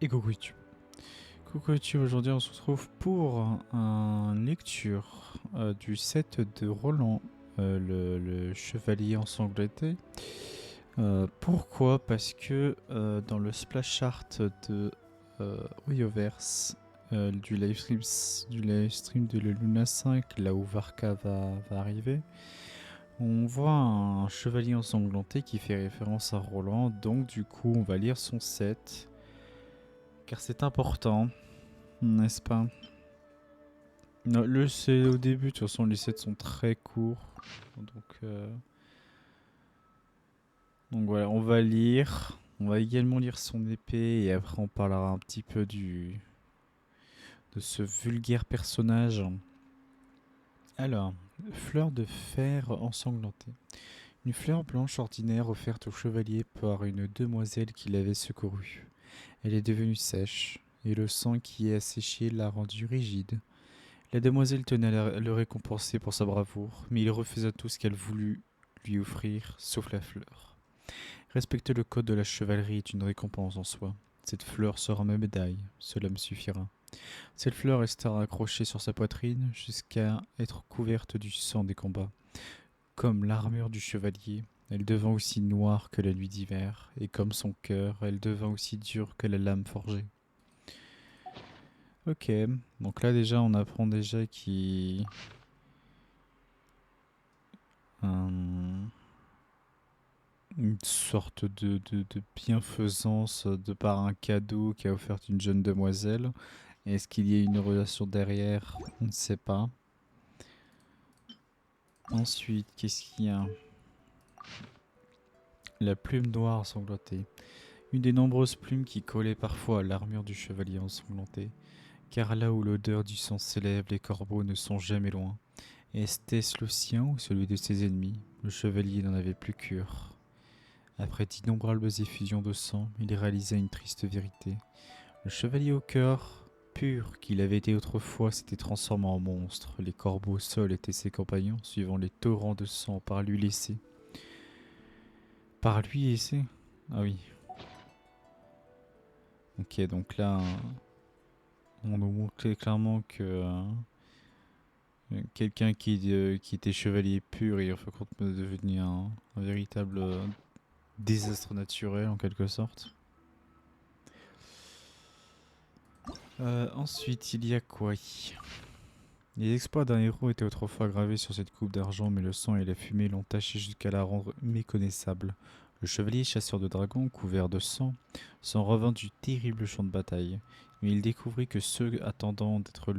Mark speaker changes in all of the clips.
Speaker 1: Et coucou YouTube. Coucou YouTube, aujourd'hui on se retrouve pour une lecture du set de Roland, le chevalier ensanglanté. Pourquoi? Parce que dans le splash art de Oyoverse, du livestream de le Luna 5, là où Varka va arriver, on voit un chevalier ensanglanté qui fait référence à Roland, donc du coup on va lire son set, car c'est important. N'est-ce pas? Non, c'est au début, de toute façon les sets sont très courts. Donc voilà, on va lire. On va également lire son épée et après on parlera un petit peu de ce vulgaire personnage. Alors, fleur de fer ensanglantée. Une fleur blanche ordinaire offerte au chevalier par une demoiselle qui l'avait secouru. Elle est devenue sèche et le sang qui y a séché l'a rendue rigide. La demoiselle tenait à le récompenser pour sa bravoure, mais il refusa tout ce qu'elle voulut lui offrir, sauf la fleur. Respecter le code de la chevalerie est une récompense en soi. Cette fleur sera ma médaille, cela me suffira. Cette fleur restera accrochée sur sa poitrine jusqu'à être couverte du sang des combats. Comme l'armure du chevalier, elle devint aussi noire que la nuit d'hiver, et comme son cœur, elle devint aussi dure que la lame forgée. Ok, donc là déjà on apprend déjà qu'il... une sorte de bienfaisance de par un cadeau qu'a offert une jeune demoiselle. Est-ce qu'il y a une relation derrière? On ne sait pas. Ensuite, qu'est-ce qu'il y a? La plume noire ensanglantée. Une des nombreuses plumes qui collaient parfois à l'armure du chevalier ensanglanté. Car là où l'odeur du sang s'élève, les corbeaux ne sont jamais loin. Était-ce le sien ou celui de ses ennemis? Le chevalier n'en avait plus cure. Après d'innombrables effusions de sang, il réalisa une triste vérité. Le chevalier au cœur pur qu'il avait été autrefois s'était transformé en monstre. Les corbeaux seuls étaient ses compagnons, suivant les torrents de sang par lui laissés. Par lui laissés? Ah oui. Ok, donc là, on nous montrait clairement que quelqu'un qui était chevalier pur et en fin de compte est devenu un véritable désastre naturel en quelque sorte. Ensuite, il y a quoi? Les exploits d'un héros étaient autrefois gravés sur cette coupe d'argent, mais le sang et la fumée l'ont taché jusqu'à la rendre méconnaissable. Le chevalier chasseur de dragons, couvert de sang, s'en revint du terrible champ de bataille. Mais il découvrit que ceux attendant d'être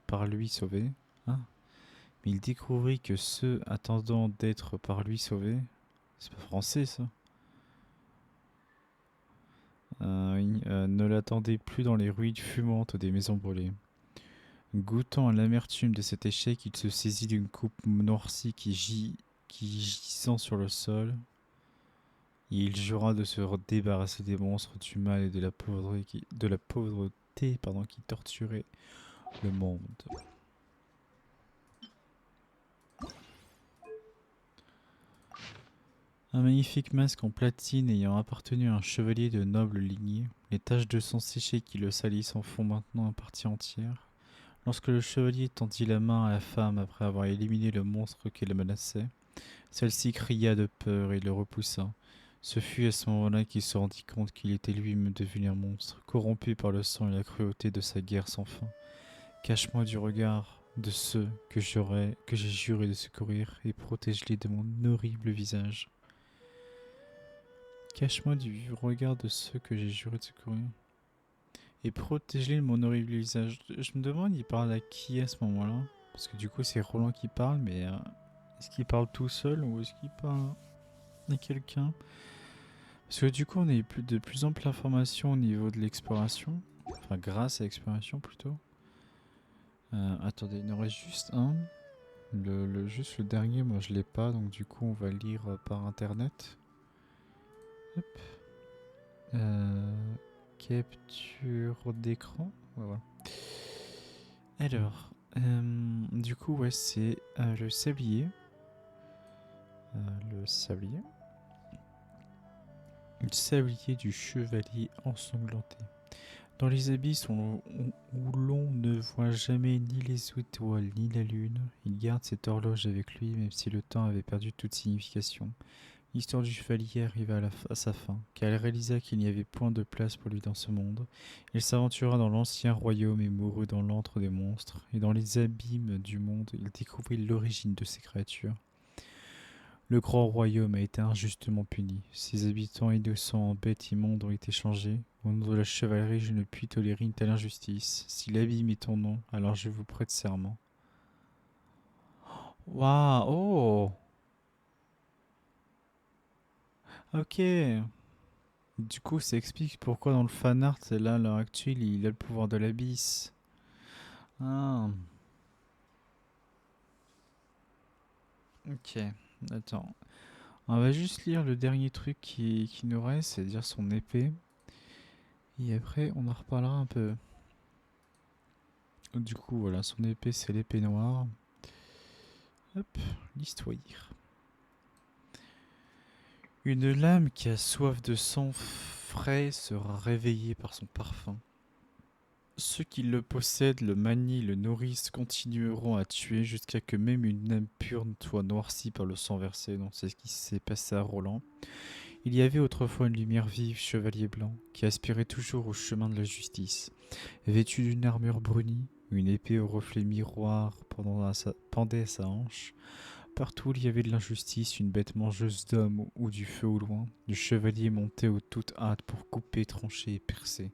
Speaker 1: par lui sauvés, hein? Mais il découvrit que ceux attendant d'être par lui sauvés, c'est pas français ça, oui, ne l'attendaient plus dans les ruines fumantes des maisons brûlées. Goûtant à l'amertume de cet échec, il se saisit d'une coupe noircie qui gisant sur le sol, et il jura de se débarrasser des monstres, du mal et de la pauvreté qui torturait le monde. Un magnifique masque en platine ayant appartenu à un chevalier de noble lignée, les taches de sang séché qui le salissent en font maintenant partie entière. Lorsque le chevalier tendit la main à la femme après avoir éliminé le monstre qui la menaçait, celle-ci cria de peur et le repoussa. Ce fut à ce moment-là qu'il se rendit compte qu'il était lui-même devenu un monstre, corrompu par le sang et la cruauté de sa guerre sans fin. Cache-moi du regard de ceux que j'ai juré de secourir et protège-les de mon horrible visage. Cache-moi du regard de ceux que j'ai juré de secourir et protège-les de mon horrible visage. Je me demande, il parle à qui à ce moment-là? Parce que du coup, c'est Roland qui parle, mais est-ce qu'il parle tout seul ou est-ce qu'il parle à quelqu'un? Parce que du coup, on a eu de plus amples informations au niveau de l'exploration. Enfin, grâce à l'exploration plutôt. Attendez, il en reste juste un. Juste le dernier, moi je l'ai pas, donc du coup, on va lire par internet. Hop. Capture d'écran. Ouais, voilà. Alors, du coup, ouais, c'est le sablier. Le sablier. Le sablier du chevalier ensanglanté. Dans les abysses où l'on ne voit jamais ni les étoiles ni la lune, il garde cette horloge avec lui même si le temps avait perdu toute signification. L'histoire du chevalier arriva à sa fin, car il réalisa qu'il n'y avait point de place pour lui dans ce monde. Il s'aventura dans l'ancien royaume et mourut dans l'antre des monstres, et dans les abîmes du monde, il découvrit l'origine de ces créatures. Le grand royaume a été injustement puni. Ses habitants innocents en bêtes immondes ont été changés. Au nom de la chevalerie, je ne puis tolérer une telle injustice. Si l'abîme est ton nom, alors je vous prête serment. Waouh, oh, ok. Du coup, ça explique pourquoi dans le fanart, là, à l'heure actuelle, il a le pouvoir de l'abysse. Ah, ok. Attends. On va juste lire le dernier truc qui nous reste, c'est-à-dire son épée. Et après, on en reparlera un peu. Du coup, voilà, son épée, c'est l'épée noire. Hop, l'histoire. Une lame qui a soif de sang frais sera réveillée par son parfum. Ceux qui le possèdent, le manient, le nourrissent, continueront à tuer jusqu'à que même une âme pure soit noircie par le sang versé. Donc c'est ce qui s'est passé à Roland. Il y avait autrefois une lumière vive, chevalier blanc, qui aspirait toujours au chemin de la justice. Vêtu d'une armure brunie, une épée au reflet miroir pendait à sa hanche. Partout où il y avait de l'injustice, une bête mangeuse d'hommes ou du feu au loin, le chevalier montait aux toutes hâtes pour couper, trancher et percer.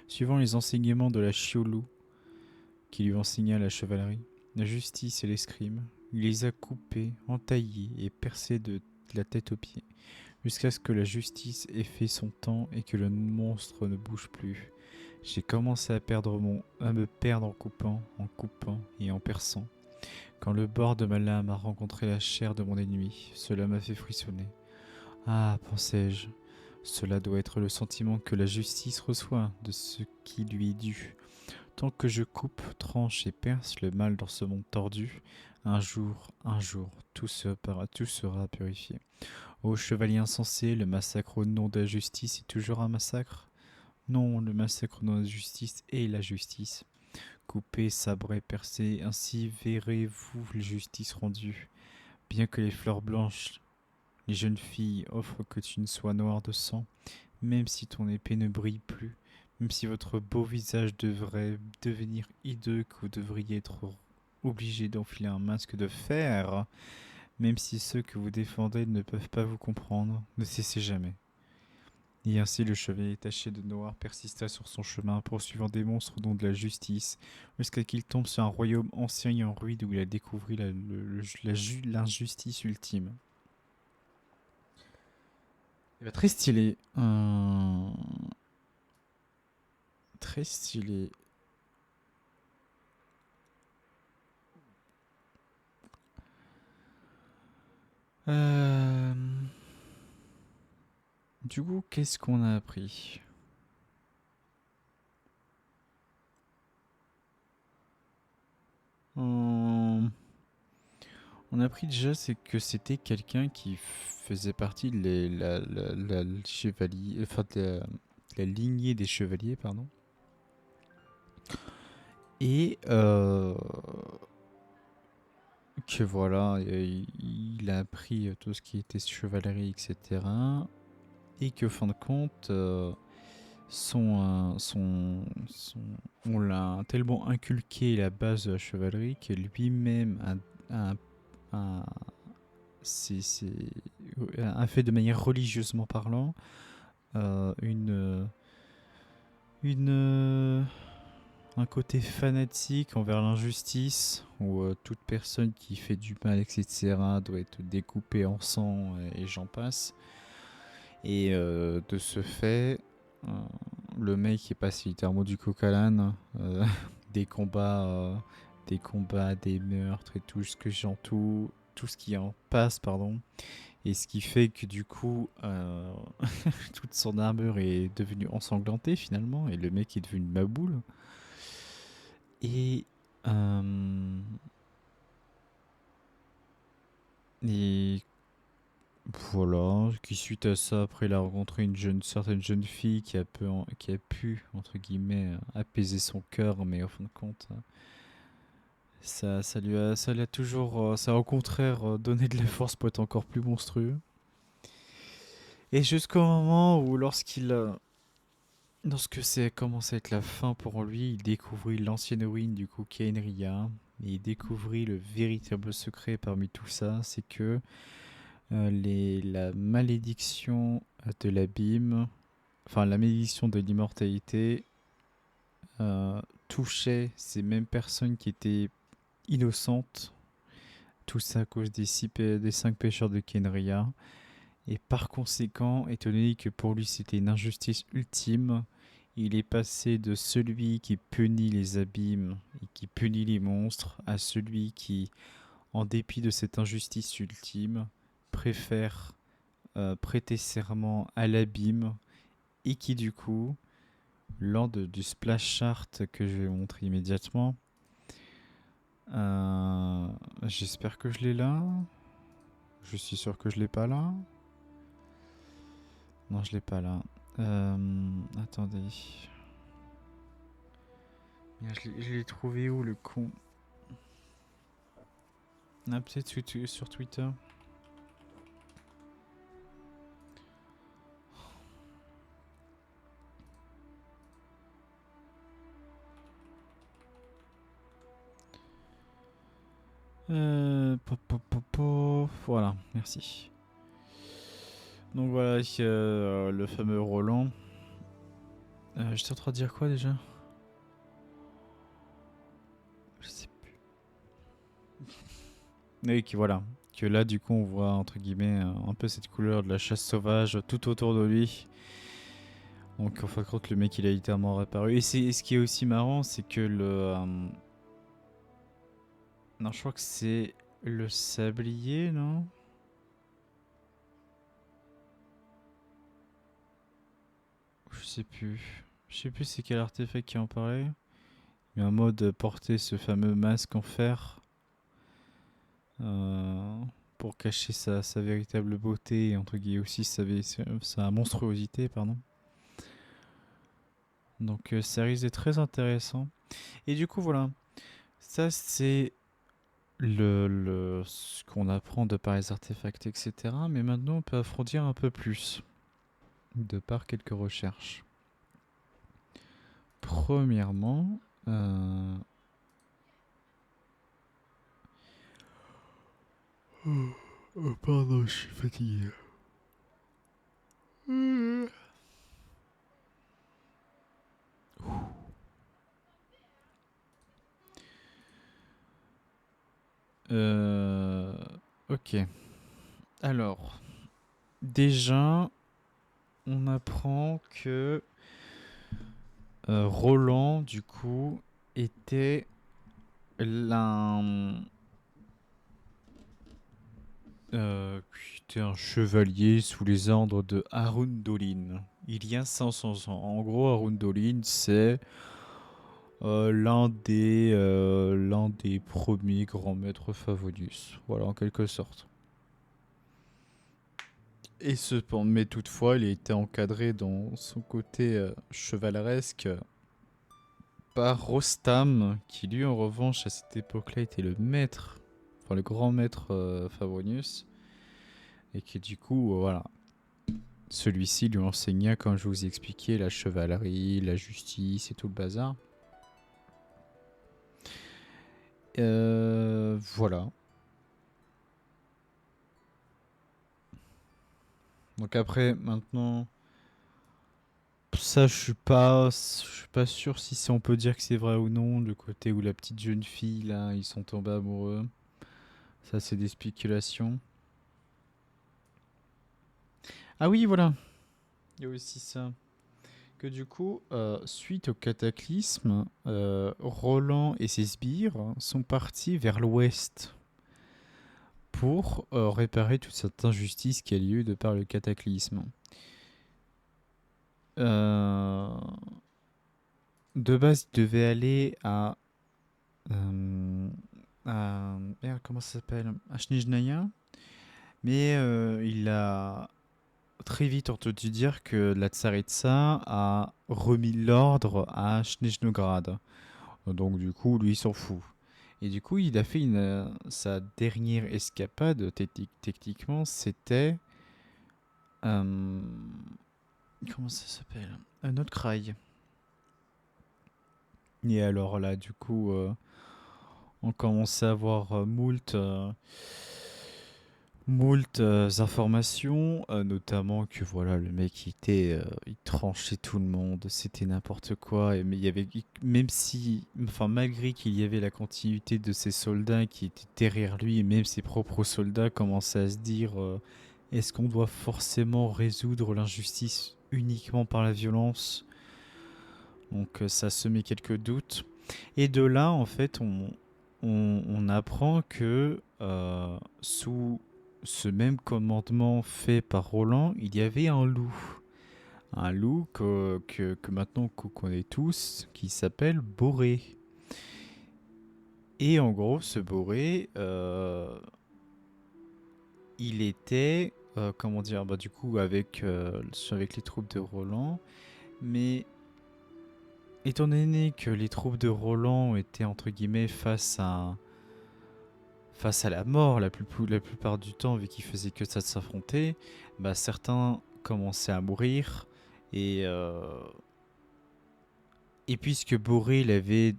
Speaker 1: Suivant les enseignements de la Chiolou, qui lui enseigna la chevalerie, la justice et l'escrime, il les a coupés, entaillés et percés de la tête aux pieds, jusqu'à ce que la justice ait fait son temps et que le monstre ne bouge plus. J'ai commencé à me perdre en coupant et en perçant. Quand le bord de ma lame a rencontré la chair de mon ennemi, cela m'a fait frissonner. Ah, pensai-je, cela doit être le sentiment que la justice reçoit de ce qui lui est dû. Tant que je coupe, tranche et perce le mal dans ce monde tordu, un jour, tout sera purifié. Ô chevalier insensé, le massacre au nom de la justice est toujours un massacre? Non, le massacre au nom de la justice est la justice. Coupez, sabrez, percez, ainsi verrez-vous la justice rendue. Bien que les fleurs blanches, les jeunes filles offrent que tu ne sois noir de sang, même si ton épée ne brille plus, même si votre beau visage devrait devenir hideux, que vous devriez être obligé d'enfiler un masque de fer, même si ceux que vous défendez ne peuvent pas vous comprendre, ne cessez jamais. Et ainsi le chevalier taché de noir persista sur son chemin, poursuivant des monstres au nom de la justice, jusqu'à qu'il tombe sur un royaume ancien et en ruine où il a découvert l'injustice ultime. Et bah, très stylé. Très stylé. Euh, Du coup, qu'est-ce qu'on a appris? On a appris déjà c'est que c'était quelqu'un qui faisait partie de la chevalier, enfin la lignée des chevaliers, pardon. Et que voilà, il a appris tout ce qui était chevalerie, etc. Et que fin de compte, on l'a tellement inculqué la base de la chevalerie que lui-même a a fait de manière religieusement parlant euh, une, une, un côté fanatique envers l'injustice où toute personne qui fait du mal, etc., doit être découpée en sang et j'en passe. Et de ce fait, euh, le mec est passé littéralement du coq à l'âne, des combats, des meurtres et tout ce que tout ce qui en passe, pardon. Et ce qui fait que du coup, toute son armure est devenue ensanglantée finalement, et le mec est devenu une maboule. Et, euh, et Voilà, qui suite à ça, après, il a rencontré certaine jeune fille qui a pu, entre guillemets, apaiser son cœur, mais au fin de compte, ça lui a toujours, ça a au contraire donné de la force pour être encore plus monstrueux. Et jusqu'au moment où, lorsque c'est commencé à être la fin pour lui, il découvrit l'ancienne héroïne du coup, Kenria, et il découvrit le véritable secret parmi tout ça, c'est que la malédiction de l'abîme, enfin la malédiction de l'immortalité, touchait ces mêmes personnes qui étaient innocentes, tout ça à cause des 5 pécheurs de Kenria. Et par conséquent, étant donné que pour lui c'était une injustice ultime, il est passé de celui qui punit les abîmes et qui punit les monstres à celui qui, en dépit de cette injustice ultime, préfère prêter serment à l'abîme et qui du coup, du splash chart que je vais vous montrer immédiatement, j'espère que je l'ai là. Je suis sûr que je l'ai pas là. Non, je l'ai pas là. Attendez. Je l'ai trouvé où le con? Ah, peut-être sur Twitter. Voilà, merci. Donc voilà, le fameux Roland. J'étais en train de dire quoi déjà? Je sais plus. Et voilà. Que là, du coup, on voit, entre guillemets, un peu cette couleur de la chasse sauvage tout autour de lui. Donc, en fin de compte, le mec, il a littéralement réapparu. Et ce qui est aussi marrant, c'est que non, je crois que c'est le sablier, non? Je sais plus. Je sais plus c'est quel artefact qui en parlait. Il y a un mode porter ce fameux masque en fer euh, pour cacher sa véritable beauté et entre guillemets aussi sa monstruosité, pardon. Donc ça risque d'être très intéressant. Et du coup voilà, ça c'est ce qu'on apprend de par les artefacts, etc. Mais maintenant on peut approfondir un peu plus de par quelques recherches. Premièrement, oh, pardon, je suis fatigué. Euh, ok. Alors, déjà, on apprend que Roland, du coup, était l'un. Qui était un chevalier sous les ordres de Arundolin. Il y a 500 ans. En gros, Arundolin, c'est l'un des premiers grands maîtres Favonius. Voilà, en quelque sorte. Et cependant, mais toutefois, il a été encadré dans son côté chevaleresque par Rostam, qui lui, en revanche, à cette époque-là, était le maître, enfin le grand maître Favonius, et qui du coup, voilà, celui-ci lui enseigna, comme je vous ai expliqué, la chevalerie, la justice et tout le bazar. Voilà. Donc après, maintenant, ça, je suis pas sûr si on peut dire que c'est vrai ou non. Le côté où la petite jeune fille là, ils sont tombés amoureux. Ça, c'est des spéculations. Ah oui, voilà. Il y a aussi ça. Que du coup, suite au cataclysme, Roland et ses sbires sont partis vers l'ouest pour réparer toute cette injustice qui a lieu de par le cataclysme. Euh, de base, ils devaient aller euh, à merde, comment ça s'appelle? À Snezhnaya. Mais il a très vite entendu dire que la tsaritsa a remis l'ordre à Snezhnograd. Donc du coup, lui, il s'en fout. Et du coup, il a fait sa dernière escapade, techniquement, c'était... euh, comment ça s'appelle? Un autre cry. Et alors là, du coup, on commençait à avoir moult informations, notamment que voilà, le mec il tranchait tout le monde, c'était n'importe quoi. Mais il y avait, même si, enfin, malgré qu'il y avait la continuité de ses soldats qui étaient derrière lui, et même ses propres soldats commençaient à se dire, est-ce qu'on doit forcément résoudre l'injustice uniquement par la violence? Donc ça semait quelques doutes. Et de là, en fait, on apprend que sous ce même commandement fait par Roland, il y avait un loup. Un loup que maintenant qu'on connaît tous, qui s'appelle Boré. Et en gros, ce Boré, il était, comment dire, bah, du coup, avec les troupes de Roland. Mais étant donné que les troupes de Roland étaient, entre guillemets, face à la mort la plupart du temps, vu qu'il faisait que ça de s'affronter, bah certains commençaient à mourir. Et, euh, et puisque Boré avait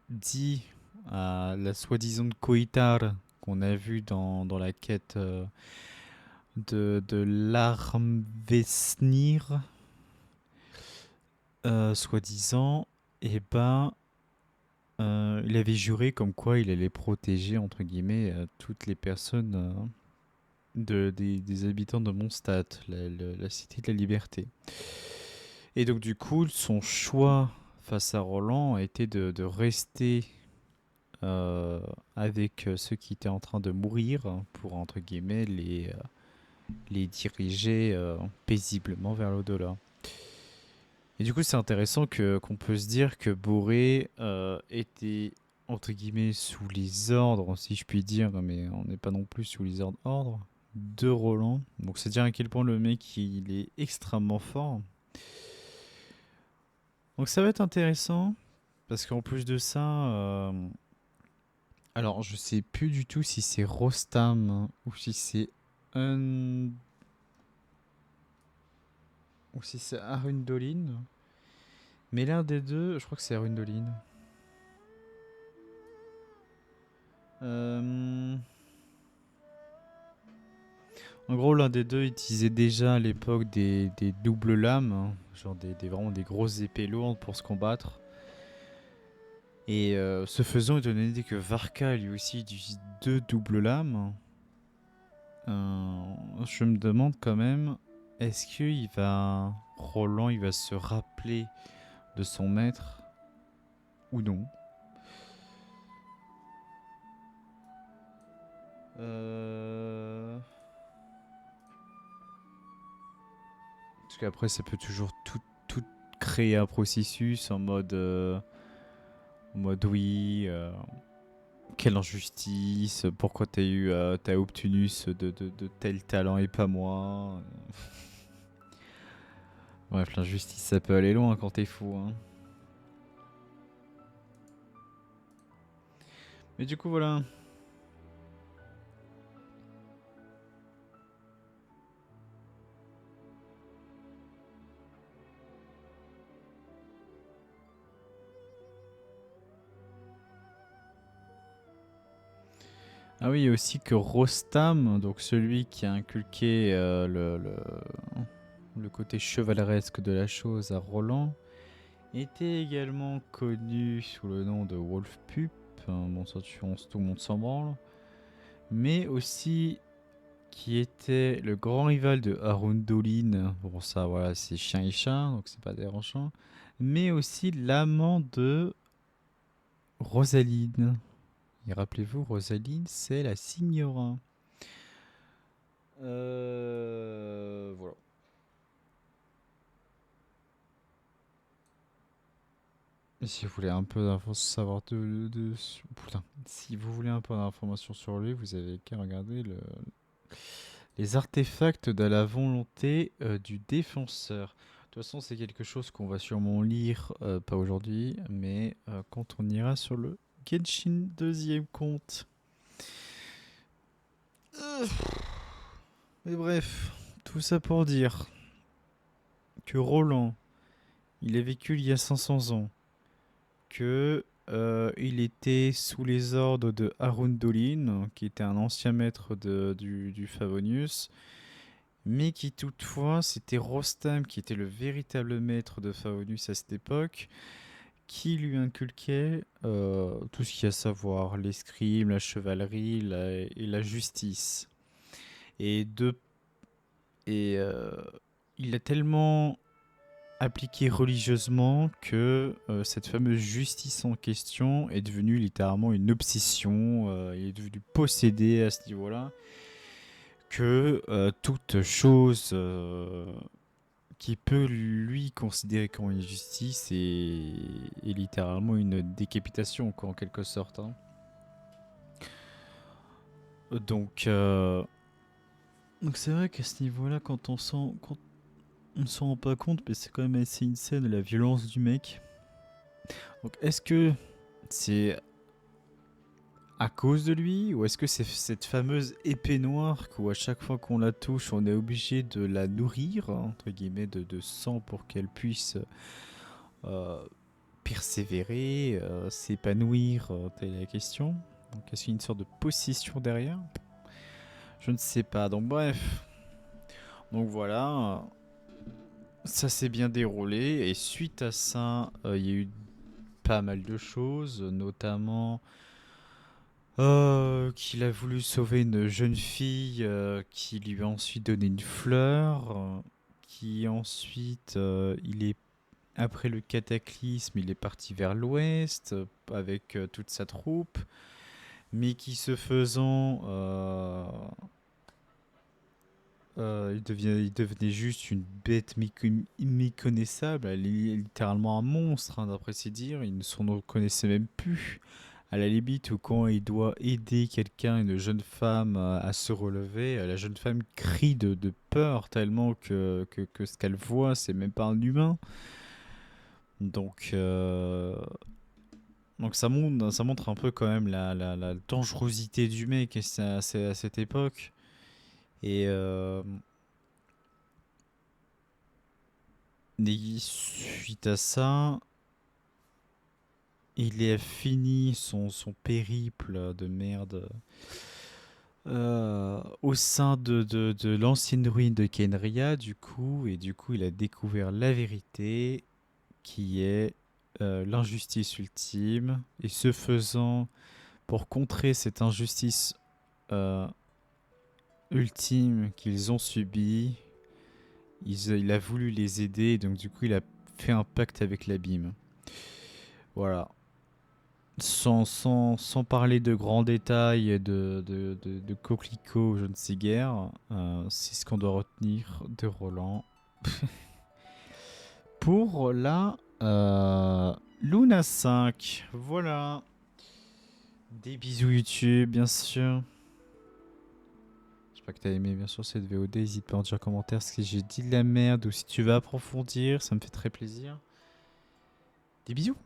Speaker 1: dit à la soi-disant Koitar qu'on a vu dans la quête de l'Armvesnir, soi-disant, et ben il avait juré comme quoi il allait protéger entre guillemets toutes les personnes des habitants de Mondstadt, la cité de la liberté. Et donc du coup, son choix face à Roland a été de rester euh, avec ceux qui étaient en train de mourir pour entre guillemets les diriger paisiblement vers l'au-delà. Et du coup, c'est intéressant qu'on peut se dire que Boré était entre guillemets sous les ordres, si je puis dire, mais on n'est pas non plus sous les ordres de Roland. Donc c'est dire à quel point le mec il est extrêmement fort. Donc ça va être intéressant parce qu'en plus de ça, alors je sais plus du tout si c'est Rostam ou si c'est un ou si c'est Arundolin, mais l'un des deux, je crois que c'est Arundolin. Euh, En gros, l'un des deux utilisait déjà à l'époque des doubles lames, hein, genre vraiment des grosses épées lourdes pour se combattre. Et ce faisant, étant donné que Varka lui aussi utilise deux doubles lames, je me demande quand même, est-ce que Roland, il va se rappeler de son maître ou non? Euh... Parce qu'après, ça peut toujours tout créer un processus en mode oui, quelle injustice, pourquoi t'as obtenu de tel talent et pas moi. Bref, l'injustice ça peut aller loin quand t'es fou, hein. Mais du coup voilà. Ah oui, il y a aussi que Rostam, donc celui qui a inculqué le côté chevaleresque de la chose à Roland, était également connu sous le nom de Wolf Pup. Bon, ça, tout le monde s'en branle. Mais aussi qui était le grand rival de Arundolin. Bon, ça, voilà, c'est chien et chat, donc c'est pas dérangeant. Mais aussi l'amant de Rosaline. Et rappelez-vous, Rosaline, c'est la Signora. Voilà. Et si vous voulez un peu savoir putain. Si vous voulez un peu d'informations sur lui, vous avez qu'à regarder Les artefacts de la volonté du défenseur. De toute façon, c'est quelque chose qu'on va sûrement lire, pas aujourd'hui, mais quand on ira sur le Genshin deuxième compte. Mais bref, tout ça pour dire que Roland, il a vécu il y a 500 ans, que il était sous les ordres de Arundolin, qui était un ancien maître du Favonius, mais qui toutefois, c'était Rostam qui était le véritable maître de Favonius à cette époque, qui lui inculquait tout ce qu'il y a à savoir, l'escrime, la chevalerie et la justice. Et, de, et il a tellement appliqué religieusement que cette fameuse justice en question est devenue littéralement une obsession, il est devenu possédé à ce niveau-là, que toute chose qui peut lui considérer comme une justice est littéralement une décapitation, quoi, en quelque sorte. Hein. Donc, c'est vrai qu'à ce niveau-là, quand on ne s'en rend pas compte, mais c'est quand même assez insane la violence du mec. Donc, est-ce que c'est à cause de lui, ou est-ce que c'est cette fameuse épée noire où à chaque fois qu'on la touche, on est obligé de la nourrir, entre guillemets, de sang pour qu'elle puisse persévérer, s'épanouir, telle est la question. Donc est-ce qu'il y a une sorte de possession derrière? Je ne sais pas. Donc bref. Donc voilà. Ça s'est bien déroulé. Et suite à ça, il y a eu pas mal de choses. Notamment qu'il a voulu sauver une jeune fille qui lui a ensuite donné une fleur. Qui ensuite, il est après le cataclysme, il est parti vers l'ouest avec toute sa troupe, mais qui se faisant, il devenait juste une bête méconnaissable, elle est littéralement un monstre, hein, d'après ses dires, il ne s'en reconnaissait même plus. À la limite, où quand il doit aider quelqu'un, une jeune femme, à se relever, la jeune femme crie de peur tellement que ce qu'elle voit, c'est même pas un humain. Donc, ça montre un peu quand même la dangerosité du mec à cette époque. Et, suite à ça, il a fini son périple de merde au sein de l'ancienne ruine de Kenria, du coup. Et du coup, il a découvert la vérité qui est l'injustice ultime. Et ce faisant, pour contrer cette injustice euh, ultime qu'ils ont subie, il a voulu les aider, donc du coup il a fait un pacte avec l'abîme. Voilà. Sans parler de grands détails et de coquelicots, je ne sais guère, c'est ce qu'on doit retenir de Roland. Pour la Luna 5. Voilà. Des bisous YouTube, bien sûr. J'espère que t'as aimé, bien sûr, cette VOD. N'hésite pas à en dire en commentaire si j'ai dit de la merde ou si tu veux approfondir. Ça me fait très plaisir. Des bisous.